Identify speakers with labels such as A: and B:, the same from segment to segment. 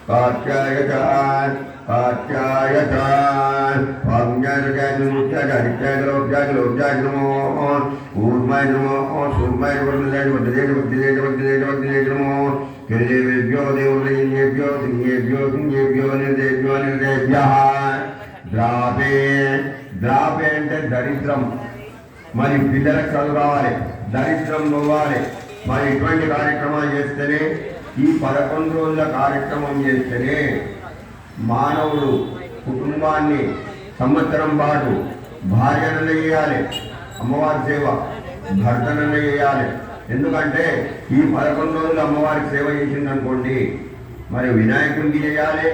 A: कात्यायचान् कात्यायचान् वाग्ञानजागृत्यागलोक्यागलोक्याग नमो ऊर्माय नमो सूर्माय वद्देज नमो किलेभ्यो देवदेव्यो सिंहेभ्यो निर्देभ्यो निर्देभ्यः द्रापे द्रापे అంటే దరిద్రం మరి పిల్లలకు చదువు రావాలి దరిద్రం పోవాలి మరి ఇటువంటి కార్యక్రమాలు చేస్తేనే ఈ 11 రోజుల కార్యక్రమం చేస్తేనే మానవుడు కుటుంబాన్ని సంవత్సరం పాటు భార్యను చేయాలి అమ్మవారి సేవ భర్తను చేయాలి ఎందుకంటే ఈ 11 రోజులు అమ్మవారికి సేవ చేసిందనుకోండి మరి వినాయకుడికి చేయాలి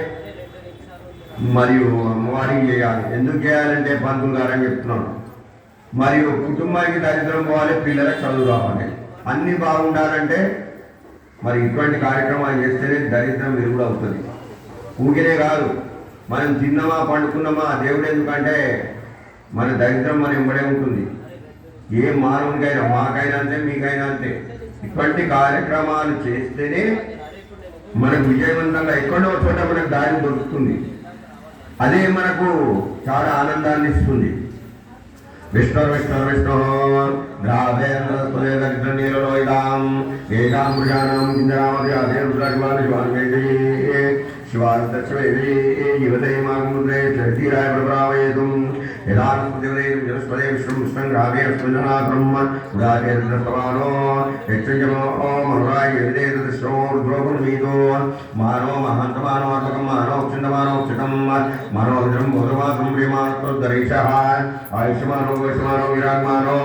A: మరియు అమ్మవారికి చేయాలి ఎందుకు చేయాలంటే పంతులు గారని చెప్తున్నాను మరియు కుటుంబానికి దరిద్రం పోవాలి పిల్లలకు చదువు రావాలి అన్నీ బాగుండాలంటే మరి ఇటువంటి కార్యక్రమాలు చేస్తేనే దరిద్రం విరుగుడు అవుతుంది ఊగినే కాదు మనం తిన్నామా పండుకున్నామా దేవుడు ఎందుకంటే మన దరిద్రం మన ఎంబడే ఉంటుంది ఏ మానవునికైనా మాకైనా అంతే మీకైనా అంతే ఇటువంటి కార్యక్రమాలు చేస్తేనే మనకు విజయవంతంగా ఎక్కడో చోట మనకు దారి దొరుకుతుంది అదే మనకు చాలా ఆనందాన్ని ఇస్తుంది విష్ణు విష్ణు విష్ణు ద్రావేంద్రలో ఇదాం ఏకాం పురుషాణం శివార్దశివే యువతే మాగుంద్రే చరితీరాయ ప్రభావయేతుం యదాస్పతివదయం జనస్పదే విష్ణుం విష్ణుం గ్రామే అస్మిన్నాథం ఉదాకేంద్రస్తవానో యక్షయమో మనురాయ విదేత దృశ్యోర్ధ్రోపునీతో మానో మహాంతమానోత్మకం మానో క్షిందమానోక్షితం మనోజం బోధమాసం ప్రియమానోదరీశ ఆయుష్మానో వైష్మానో విరాగ్మానో